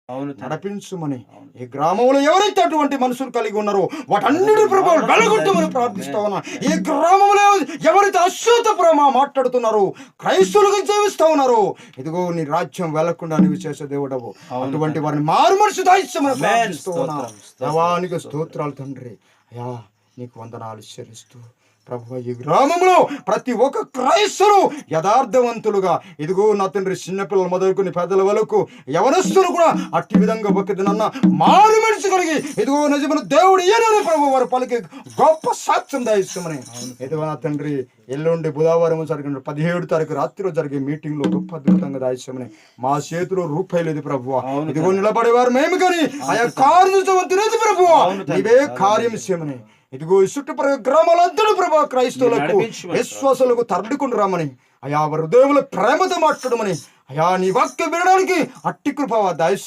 నడిపించుమని, ఈ గ్రామంలో ఎవరైతే అటువంటి మనుషులు కలిగి ఉన్నారో వాటన్నిటి ప్రభావం వెలగొట్టమని ప్రార్థిస్తా ఉన్నా. ఈ గ్రామంలో ఎవరైతే అశ్రుత ప్రేమ మాట్లాడుతున్నారో, క్రైస్తవులుగా జీవిస్తా ఉన్నారో, ఇదిగో నీ రాజ్యం వెళ్లకుండా నీవు చేసే దేవుడవు. అటువంటి వారిని మారుమనసు దాయిస్తామని ప్రార్థిస్తూ ఉన్నా. దేవానికి స్తోత్రాలు తండ్రి. అయ్యా నీకు వందనాలు చెల్లిస్తూ ప్రభువా, ఈ గ్రామంలో ప్రతి ఒక్క క్రైస్తవులు యథార్థవంతులుగా, ఇదిగో నా తండ్రి చిన్నపిల్లలు మొదలుకొని పెద్దల వరకు యవనస్తులు కూడా అట్టి విధంగా ఒక దినన్న మారు మనసు కలిగి, ఇదిగో నిజమైన దేవుడు ఏనని ప్రభు వారు పలికి గొప్ప సాక్ష్యం దాయిస్తామని, ఇదిగో నా తండ్రి ఎల్లుండి బుధవారం జరిగిన 17వ తారీఖు రాత్రిలో జరిగే మీటింగ్ లో గొప్ప అద్భుతంగా దాయిస్తామని, మా చేతిలో రూపాయి లేదు ప్రభువా, ఇదిగో నిలబడేవారు మేము కానీ ఆయా కార్యవంతులేదు ప్రభువా, నీవే కార్యం చేయమని, ఇదిగో చుట్టుపక్కల గ్రామాలందరూ ప్రభా క్రైస్తవులకు విశ్వాసులకు తరలికొని రమ్మని, అయా వారి హృదయంలో ప్రేమతో మాట్లాడమని, అయా నీ వాక్యం వినడానికి అట్టి కృప దయచేయమని